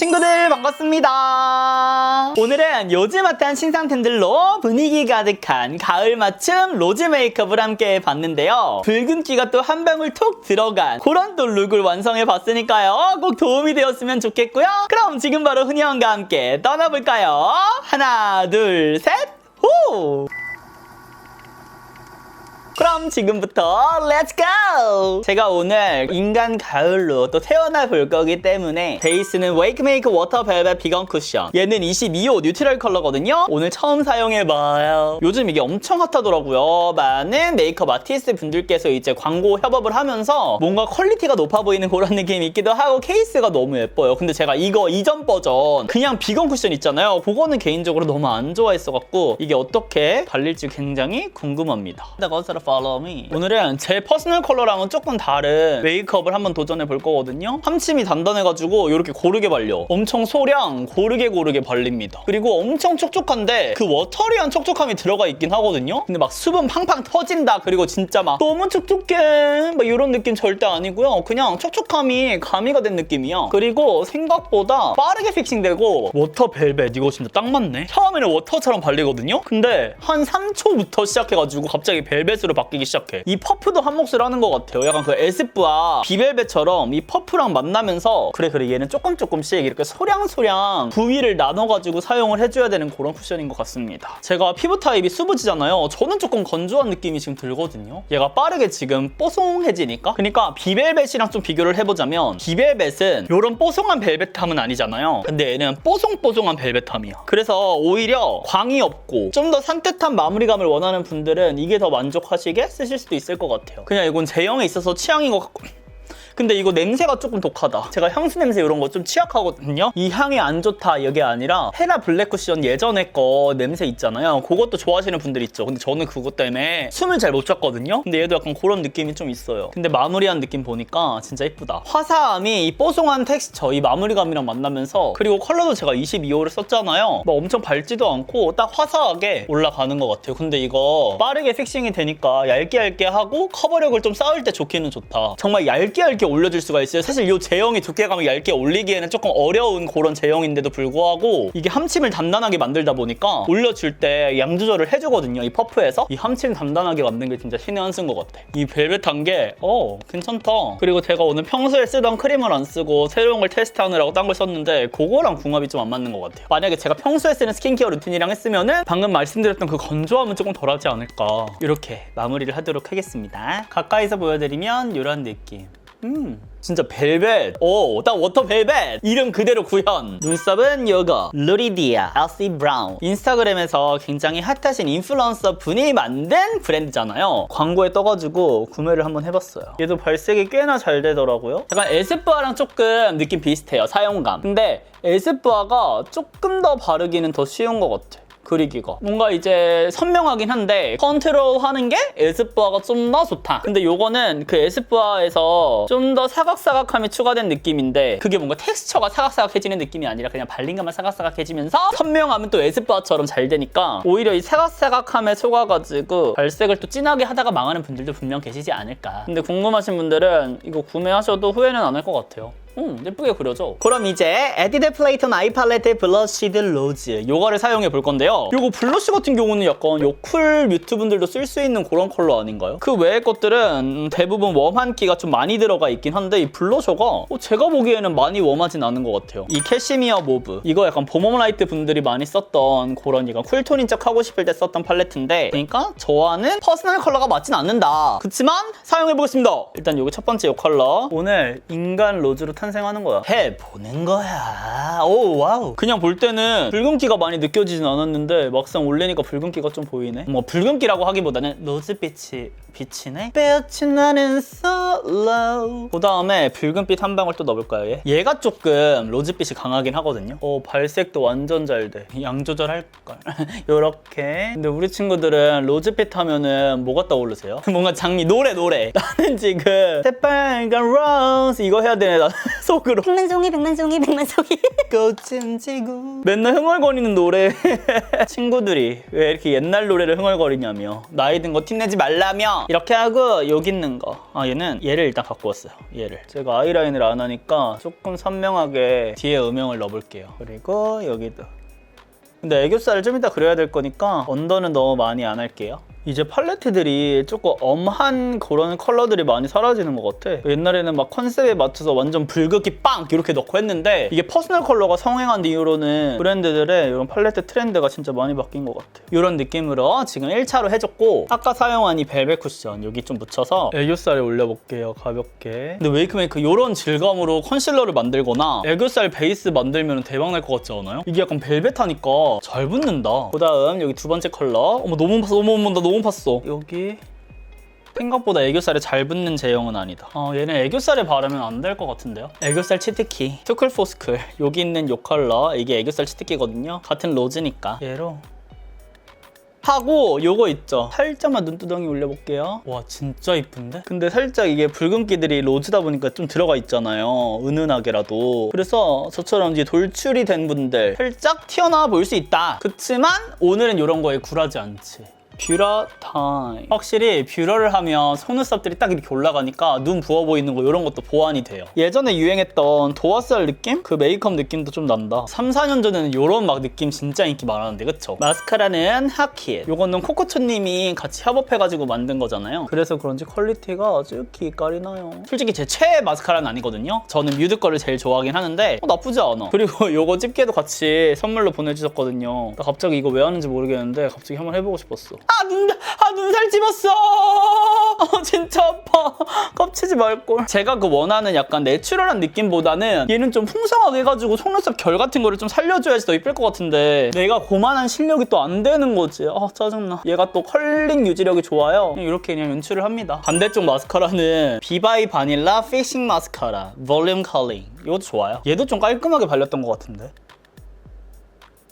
친구들 반갑습니다. 오늘은 요즘 핫한 신상템들로 분위기 가득한 가을 맞춤 로즈 메이크업을 함께 봤는데요. 붉은기가 또 한 방울 톡 들어간 그런 또 룩을 완성해 봤으니까요. 꼭 도움이 되었으면 좋겠고요. 그럼 지금 바로 흔희원과 함께 떠나볼까요? 하나, 둘, 셋, 호! 그럼 지금부터 렛츠 고! 제가 오늘 인간 가을로 또 태어나 볼 거기 때문에 베이스는 웨이크메이크 워터 벨벳 비건 쿠션, 얘는 22호 뉴트럴 컬러거든요. 오늘 처음 사용해봐요. 요즘 이게 엄청 핫하더라고요. 많은 메이크업 아티스트 분들께서 이제 광고 협업을 하면서 뭔가 퀄리티가 높아 보이는 그런 느낌이 있기도 하고 케이스가 너무 예뻐요. 근데 제가 이거 이전 버전 그냥 비건 쿠션 있잖아요. 그거는 개인적으로 너무 안 좋아했어갖고 이게 어떻게 발릴지 굉장히 궁금합니다. Follow me. 오늘은 제 퍼스널 컬러랑은 조금 다른 메이크업을 한번 도전해 볼 거거든요. 함침이 단단해가지고 이렇게 고르게 발려. 엄청 소량 고르게 발립니다. 그리고 엄청 촉촉한데 그 워터리한 촉촉함이 들어가 있긴 하거든요. 근데 막 수분 팡팡 터진다. 그리고 진짜 막 너무 촉촉해 막 이런 느낌 절대 아니고요. 그냥 촉촉함이 가미가 된 느낌이야. 그리고 생각보다 빠르게 픽싱되고 워터 벨벳 이거 진짜 딱 맞네. 처음에는 워터처럼 발리거든요. 근데 한 3초부터 시작해가지고 갑자기 벨벳으로 바뀌기 시작해. 이 퍼프도 한 몫을 하는 것 같아요. 약간 그 에스쁘아 비벨벳처럼 이 퍼프랑 만나면서 그래 얘는 조금씩 이렇게 소량 부위를 나눠가지고 사용을 해줘야 되는 그런 쿠션인 것 같습니다. 제가 피부 타입이 수부지잖아요. 저는 조금 건조한 느낌이 지금 들거든요. 얘가 빠르게 지금 뽀송해지니까. 그러니까 비벨벳이랑 좀 비교를 해보자면 비벨벳은 이런 뽀송한 벨벳함은 아니잖아요. 근데 얘는 뽀송뽀송한 벨벳함이야. 그래서 오히려 광이 없고 좀 더 산뜻한 마무리감을 원하는 분들은 이게 더 만족하시게 쓰실 수도 있을 것 같아요. 그냥 이건 제형에 있어서 취향인 것 같고 근데 이거 냄새가 조금 독하다. 제가 향수 냄새 이런 거 좀 취약하거든요. 이 향이 안 좋다 이게 아니라 헤라 블랙 쿠션 예전에 거 냄새 있잖아요. 그것도 좋아하시는 분들 있죠. 근데 저는 그것 때문에 숨을 잘 못 잤거든요. 근데 얘도 약간 그런 느낌이 좀 있어요. 근데 마무리한 느낌 보니까 진짜 예쁘다. 화사함이 이 뽀송한 텍스처, 이 마무리감이랑 만나면서 그리고 컬러도 제가 22호를 썼잖아요. 막 엄청 밝지도 않고 딱 화사하게 올라가는 것 같아요. 근데 이거 빠르게 픽싱이 되니까 얇게 하고 커버력을 좀 쌓을 때 좋기는 좋다. 정말 얇게 올려줄 수가 있어요. 사실 이 제형이 두께감을 얇게 올리기에는 조금 어려운 그런 제형인데도 불구하고 이게 함침을 단단하게 만들다 보니까 올려줄 때 양 조절을 해주거든요. 이 퍼프에서 이 함침 단단하게 만든 게 진짜 신의 한 수인 것 같아. 이 벨벳한 게 괜찮다. 그리고 제가 오늘 평소에 쓰던 크림을 안 쓰고 새로운 걸 테스트하느라고 딴 걸 썼는데 그거랑 궁합이 좀 안 맞는 것 같아요. 만약에 제가 평소에 쓰는 스킨케어 루틴이랑 했으면은 방금 말씀드렸던 그 건조함은 조금 덜하지 않을까. 이렇게 마무리를 하도록 하겠습니다. 가까이서 보여드리면 이런 느낌. 진짜 벨벳. 딱 워터 벨벳. 이름 그대로 구현. 눈썹은 요거 루리디아 엘시 브라운. 인스타그램에서 굉장히 핫하신 인플루언서 분이 만든 브랜드잖아요. 광고에 떠가지고 구매를 한번 해봤어요. 얘도 발색이 꽤나 잘 되더라고요. 약간 에스쁘아랑 조금 느낌 비슷해요. 사용감. 근데 에스쁘아가 조금 더 바르기는 더 쉬운 것 같아. 그리기가 뭔가 이제 선명하긴 한데 컨트롤하는 게 에스쁘아가 좀 더 좋다. 근데 요거는 그 에스쁘아에서 좀 더 사각사각함이 추가된 느낌인데 그게 뭔가 텍스처가 사각사각해지는 느낌이 아니라 그냥 발린 것만 사각사각해지면서 선명함은 또 에스쁘아처럼 잘 되니까 오히려 이 사각사각함에 속아가지고 발색을 또 진하게 하다가 망하는 분들도 분명 계시지 않을까. 근데 궁금하신 분들은 이거 구매하셔도 후회는 안 할 것 같아요. 예쁘게 그려져. 그럼 이제 에뛰드 플레이톤 아이 팔레트 블러쉬드 로즈 요거를 사용해 볼 건데요. 요거 블러쉬 같은 경우는 약간 요쿨 뮤트 분들도 쓸 수 있는 그런 컬러 아닌가요? 그 외의 것들은 대부분 웜한기가 좀 많이 들어가 있긴 한데 이 블러셔가 제가 보기에는 많이 웜하진 않은 것 같아요. 이 캐시미어 모브 이거 약간 봄웜라이트 분들이 많이 썼던 그런 약간 쿨톤인 척 하고 싶을 때 썼던 팔레트인데 그러니까 저와는 퍼스널 컬러가 맞진 않는다. 그치만 사용해 보겠습니다. 일단 요게 첫 번째 요 컬러 오늘 인간 로즈로 탄생하는 거야. 해보는 거야. 오 와우. 그냥 볼 때는 붉은기가 많이 느껴지진 않았는데 막상 올리니까 붉은기가 좀 보이네. 뭐 붉은기라고 하기보다는 로즈빛이 비치네. 빛이 나는 so low. 그 다음에 붉은빛 한 방울 또 넣어볼까요? 얘가 조금 로즈빛이 강하긴 하거든요. 발색도 완전 잘 돼. 양 조절할걸. 요렇게. 근데 우리 친구들은 로즈빛 하면은 뭐가 떠오르세요? 뭔가 장미 노래. 나는 지금 새빨간 로즈 이거 해야 되네. 나는 속으로 백만송이 백만송이 백만송이 꽃은 지고 맨날 흥얼거리는 노래 친구들이 왜 이렇게 옛날 노래를 흥얼거리냐며 나이 든 거 티내지 말라며 이렇게 하고 여기 있는 거 얘는 얘를 일단 갖고 왔어요. 얘를 제가 아이라인을 안 하니까 조금 선명하게 뒤에 음영을 넣어볼게요. 그리고 여기도 근데 애교살을 좀 이따 그려야 될 거니까 언더는 너무 많이 안 할게요. 이제 팔레트들이 조금 엄한 그런 컬러들이 많이 사라지는 것 같아. 옛날에는 막 컨셉에 맞춰서 완전 붉게 빵 이렇게 넣고 했는데 이게 퍼스널 컬러가 성행한 이후로는 브랜드들의 이런 팔레트 트렌드가 진짜 많이 바뀐 것 같아. 이런 느낌으로 지금 1차로 해줬고 아까 사용한 이 벨벳 쿠션 여기 좀 묻혀서 애교살에 올려볼게요. 가볍게. 근데 웨이크메이크 이런 질감으로 컨실러를 만들거나 애교살 베이스 만들면 대박 날 것 같지 않아요? 이게 약간 벨벳하니까 잘 붙는다. 그 다음 여기 두 번째 컬러. 어머 너무 봤어. 어머 나 너무 봤어. 여기 생각보다 애교살에 잘 붙는 제형은 아니다. 얘는 애교살에 바르면 안 될 것 같은데요? 애교살 치트키 투클포스클 여기 있는 요 컬러 이게 애교살 치트키거든요. 같은 로즈니까 얘로 하고 요거 있죠? 살짝만 눈두덩이 올려볼게요. 와 진짜 이쁜데? 근데 살짝 이게 붉은기들이 로즈다 보니까 좀 들어가 있잖아요. 은은하게라도. 그래서 저처럼 이제 돌출이 된 분들 살짝 튀어나와 보일 수 있다. 그치만 오늘은 이런 거에 굴하지 않지. 뷰러 타임. 확실히 뷰러를 하면 속눈썹들이 딱 이렇게 올라가니까 눈 부어 보이는 거 이런 것도 보완이 돼요. 예전에 유행했던 도화살 느낌? 그 메이크업 느낌도 좀 난다. 3, 4년 전에는 이런 막 느낌 진짜 인기 많았는데 그쵸? 마스카라는 핫킷. 요거는 코코초님이 같이 협업해가지고 만든 거잖아요. 그래서 그런지 퀄리티가 아주 기깔이 나요. 솔직히 제 최애 마스카라는 아니거든요. 저는 뮤드 거를 제일 좋아하긴 하는데 나쁘지 않아. 그리고 요거 집게도 같이 선물로 보내주셨거든요. 나 갑자기 이거 왜 하는지 모르겠는데 갑자기 한번 해보고 싶었어. 눈살 찝었어. 진짜 아파. 깝치지 말걸. 제가 그 원하는 약간 내추럴한 느낌보다는 얘는 좀 풍성하게 해가지고 속눈썹 결 같은 거를 좀 살려줘야지 더 이쁠 것 같은데 내가 그만한 실력이 또 안 되는 거지. 짜증나. 얘가 또 컬링 유지력이 좋아요. 이렇게 그냥 연출을 합니다. 반대쪽 마스카라는 비바이 바닐라 피싱 마스카라 볼륨 컬링. 이것도 좋아요. 얘도 좀 깔끔하게 발렸던 것 같은데.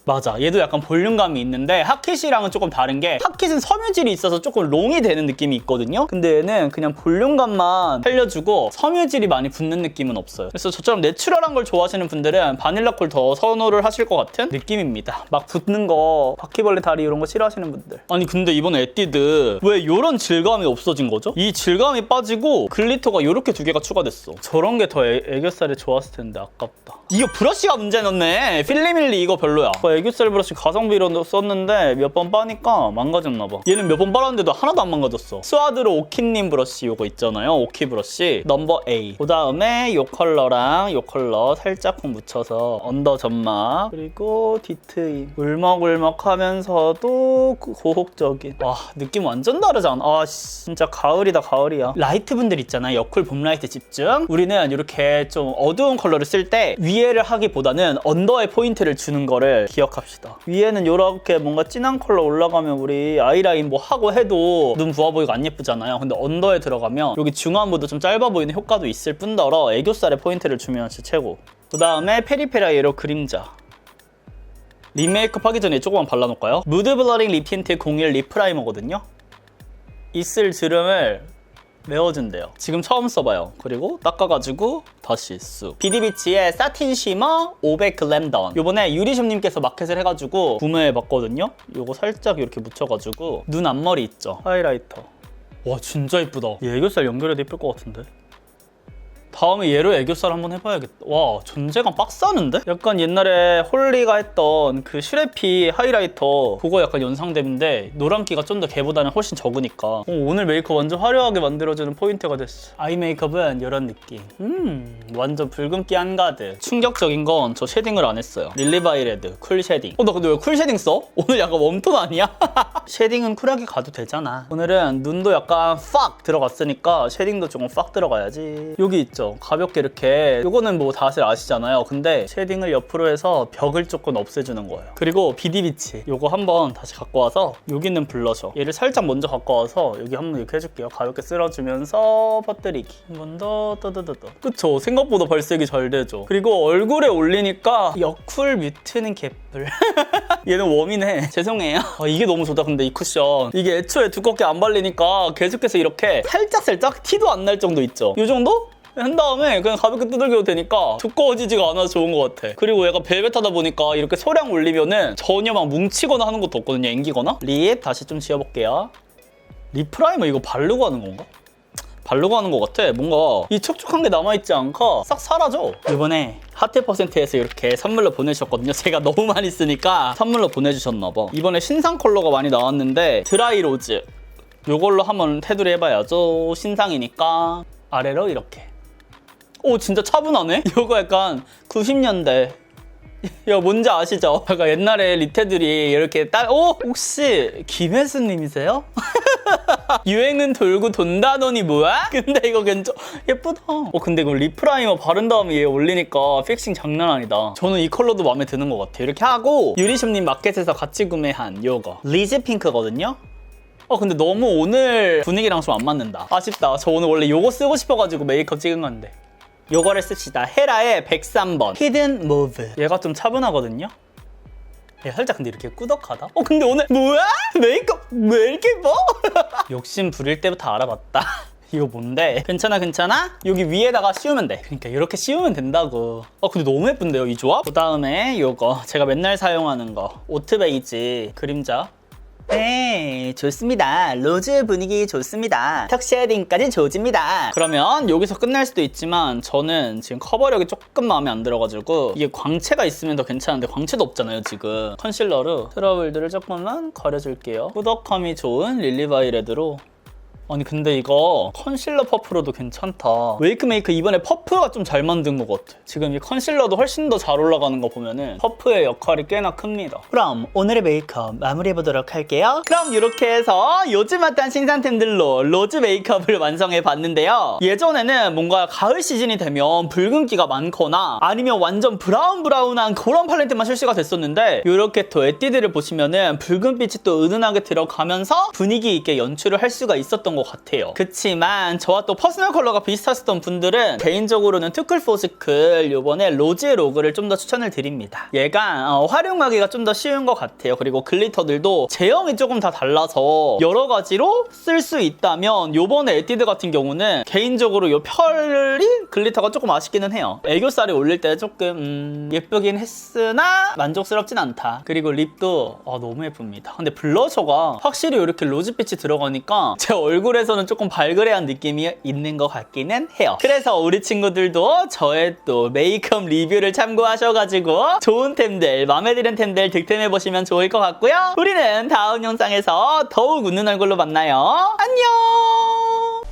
맞아. 얘도 약간 볼륨감이 있는데 핫킷이랑은 조금 다른 게 핫킷은 섬유질이 있어서 조금 롱이 되는 느낌이 있거든요. 근데 얘는 그냥 볼륨감만 살려주고 섬유질이 많이 붙는 느낌은 없어요. 그래서 저처럼 내추럴한 걸 좋아하시는 분들은 바닐라콜 더 선호를 하실 것 같은 느낌입니다. 막 붙는 거, 바퀴벌레 다리 이런 거 싫어하시는 분들. 아니 근데 이번에 에뛰드 왜 이런 질감이 없어진 거죠? 이 질감이 빠지고 글리터가 이렇게 두 개가 추가됐어. 저런 게 더 애교살에 좋았을 텐데 아깝다. 이거 브러쉬가 문제였네. 필리밀리 이거 별로야. 애교살 브러쉬 가성비로 썼는데 몇 번 빠니까 망가졌나봐. 얘는 몇 번 빨았는데도 하나도 안 망가졌어. 스와드로 오키님 브러쉬 요거 있잖아요. 오키 브러쉬 넘버 A. 그 다음에 요 컬러랑 요 컬러 살짝 묻혀서 언더 점막 그리고 뒤트임. 울먹울먹하면서도 고혹적인. 와 느낌 완전 다르잖아. 진짜 가을이다 가을이야. 라이트 분들 있잖아요. 여쿨 봄라이트 집중. 우리는 이렇게 좀 어두운 컬러를 쓸 때 위에를 하기보다는 언더에 포인트를 주는 거를 기억합시다. 위에는 이렇게 뭔가 진한 컬러 올라가면 우리 아이라인 뭐 하고 해도 눈 부어 보이고 안 예쁘잖아요. 근데 언더에 들어가면 여기 중안부도 좀 짧아 보이는 효과도 있을 뿐더러 애교살에 포인트를 주면 진짜 최고. 그 다음에 페리페라 예로 그림자. 립 메이크업 하기 전에 조금만 발라놓을까요? 무드 블러링 립 틴트 01 립 프라이머거든요. 있을 주름을 메워준대요. 지금 처음 써봐요. 그리고 닦아가지고 다시 쑥. 비디비치의 사틴 쉬머 500 글램던. 요번에 유리숍님께서 마켓을 해가지고 구매해봤거든요. 요거 살짝 이렇게 묻혀가지고 눈 앞머리 있죠? 하이라이터. 와 진짜 이쁘다. 얘 애교살 연결해도 이쁠 것 같은데? 다음에 얘로 애교살 한번 해봐야겠다. 와 존재감 빡싸는데? 약간 옛날에 홀리가 했던 그 슈레피 하이라이터 그거 약간 연상됨인데 노란기가 좀 더 걔보다는 훨씬 적으니까 오늘 메이크업 완전 화려하게 만들어주는 포인트가 됐어. 아이 메이크업은 이런 느낌. 완전 붉은기 한가득. 충격적인 건 저 쉐딩을 안 했어요. 릴리바이레드 쿨 쉐딩. 나 근데 왜 쿨 쉐딩 써? 오늘 약간 웜톤 아니야? 쉐딩은 쿨하게 가도 되잖아. 오늘은 눈도 약간 팍 들어갔으니까 쉐딩도 조금 팍 들어가야지. 여기 있죠? 가볍게 이렇게. 요거는 뭐 다들 아시잖아요. 근데 쉐딩을 옆으로 해서 벽을 조금 없애주는 거예요. 그리고 비디비치 요거 한번 다시 갖고 와서 여기 있는 블러셔 얘를 살짝 먼저 갖고 와서 여기 한번 이렇게 해줄게요. 가볍게 쓸어주면서 퍼뜨리기. 한 번 더 떠떠떠떠. 그쵸? 생각보다 발색이 잘 되죠. 그리고 얼굴에 올리니까 여쿨 뮤트는 개뿔. 얘는 웜이네. 죄송해요. 이게 너무 좋다. 근데 이 쿠션 이게 애초에 두껍게 안 발리니까 계속해서 이렇게 살짝살짝 티도 안 날 정도 있죠? 이 정도? 한 다음에 그냥 가볍게 두들겨도 되니까 두꺼워지지가 않아서 좋은 것 같아. 그리고 얘가 벨벳하다 보니까 이렇게 소량 올리면은 전혀 막 뭉치거나 하는 것도 없거든요. 앵기거나. 립 다시 좀 지워볼게요. 립 프라이머 이거 바르고 하는 건가? 바르고 하는 것 같아. 뭔가 이 촉촉한 게 남아있지 않고 싹 사라져. 이번에 하트%에서 이렇게 선물로 보내주셨거든요. 제가 너무 많이 쓰니까 선물로 보내주셨나봐. 이번에 신상 컬러가 많이 나왔는데 드라이 로즈 요걸로 한번 테두리 해봐야죠. 신상이니까 아래로 이렇게. 오 진짜 차분하네? 이거 약간 90년대 이거 뭔지 아시죠? 약간 옛날에 립테두리 이렇게 오! 혹시 김혜수님이세요? 유행은 돌고 돈다더니 뭐야? 근데 이거 괜찮... 예쁘다. 근데 이거 립 프라이머 바른 다음에 얘 올리니까 픽싱 장난 아니다. 저는 이 컬러도 마음에 드는 것 같아요. 이렇게 하고 유리숍님 마켓에서 같이 구매한 요거 리즈 핑크거든요? 근데 너무 오늘 분위기랑 좀 안 맞는다. 아쉽다. 저 오늘 원래 요거 쓰고 싶어가지고 메이크업 찍은 건데. 요거를 씁시다. 헤라의 103번 히든 모브. 얘가 좀 차분하거든요? 얘 살짝 근데 이렇게 꾸덕하다? 근데 오늘 뭐야? 메이크업 왜 이렇게 예뻐? 욕심 부릴 때부터 알아봤다. 이거 뭔데? 괜찮아 괜찮아? 여기 위에다가 씌우면 돼. 그러니까 이렇게 씌우면 된다고. 근데 너무 예쁜데요 이 조합? 그 다음에 요거 제가 맨날 사용하는 거 오트 베이지 그림자. 네, 좋습니다. 로즈 분위기 좋습니다. 턱 쉐딩까지 좋습니다. 그러면 여기서 끝날 수도 있지만 저는 지금 커버력이 조금 마음에 안 들어가지고 이게 광채가 있으면 더 괜찮은데 광채도 없잖아요 지금. 컨실러로 트러블들을 조금만 가려줄게요. 꾸덕함이 좋은 릴리바이레드로. 아니 근데 이거 컨실러 퍼프로도 괜찮다. 웨이크메이크 이번에 퍼프가 좀 잘 만든 것 같아. 지금 이 컨실러도 훨씬 더 잘 올라가는 거 보면은 퍼프의 역할이 꽤나 큽니다. 그럼 오늘의 메이크업 마무리해보도록 할게요. 그럼 이렇게 해서 요즘 핫한 신상템들로 로즈 메이크업을 완성해 봤는데요. 예전에는 뭔가 가을 시즌이 되면 붉은기가 많거나 아니면 완전 브라운한 그런 팔레트만 출시가 됐었는데 이렇게 또 에뛰드를 보시면은 붉은빛이 또 은은하게 들어가면서 분위기 있게 연출을 할 수가 있었던 것 같아요. 그치만 저와 또 퍼스널 컬러가 비슷하셨던 분들은 개인적으로는 투클포스클 요번에 로즈 로그를 좀 더 추천을 드립니다. 얘가 활용하기가 좀 더 쉬운 것 같아요. 그리고 글리터들도 제형이 조금 다 달라서 여러 가지로 쓸 수 있다면 요번에 에뛰드 같은 경우는 개인적으로 요 펄이 글리터가 조금 아쉽기는 해요. 애교살이 올릴 때 조금 예쁘긴 했으나 만족스럽진 않다. 그리고 립도 너무 예쁩니다. 근데 블러셔가 확실히 이렇게 로즈빛이 들어가니까 제 얼굴에서는 조금 발그레한 느낌이 있는 것 같기는 해요. 그래서 우리 친구들도 저의 또 메이크업 리뷰를 참고하셔가지고 좋은 템들, 마음에 드는 템들 득템해보시면 좋을 것 같고요. 우리는 다음 영상에서 더욱 웃는 얼굴로 만나요. 안녕!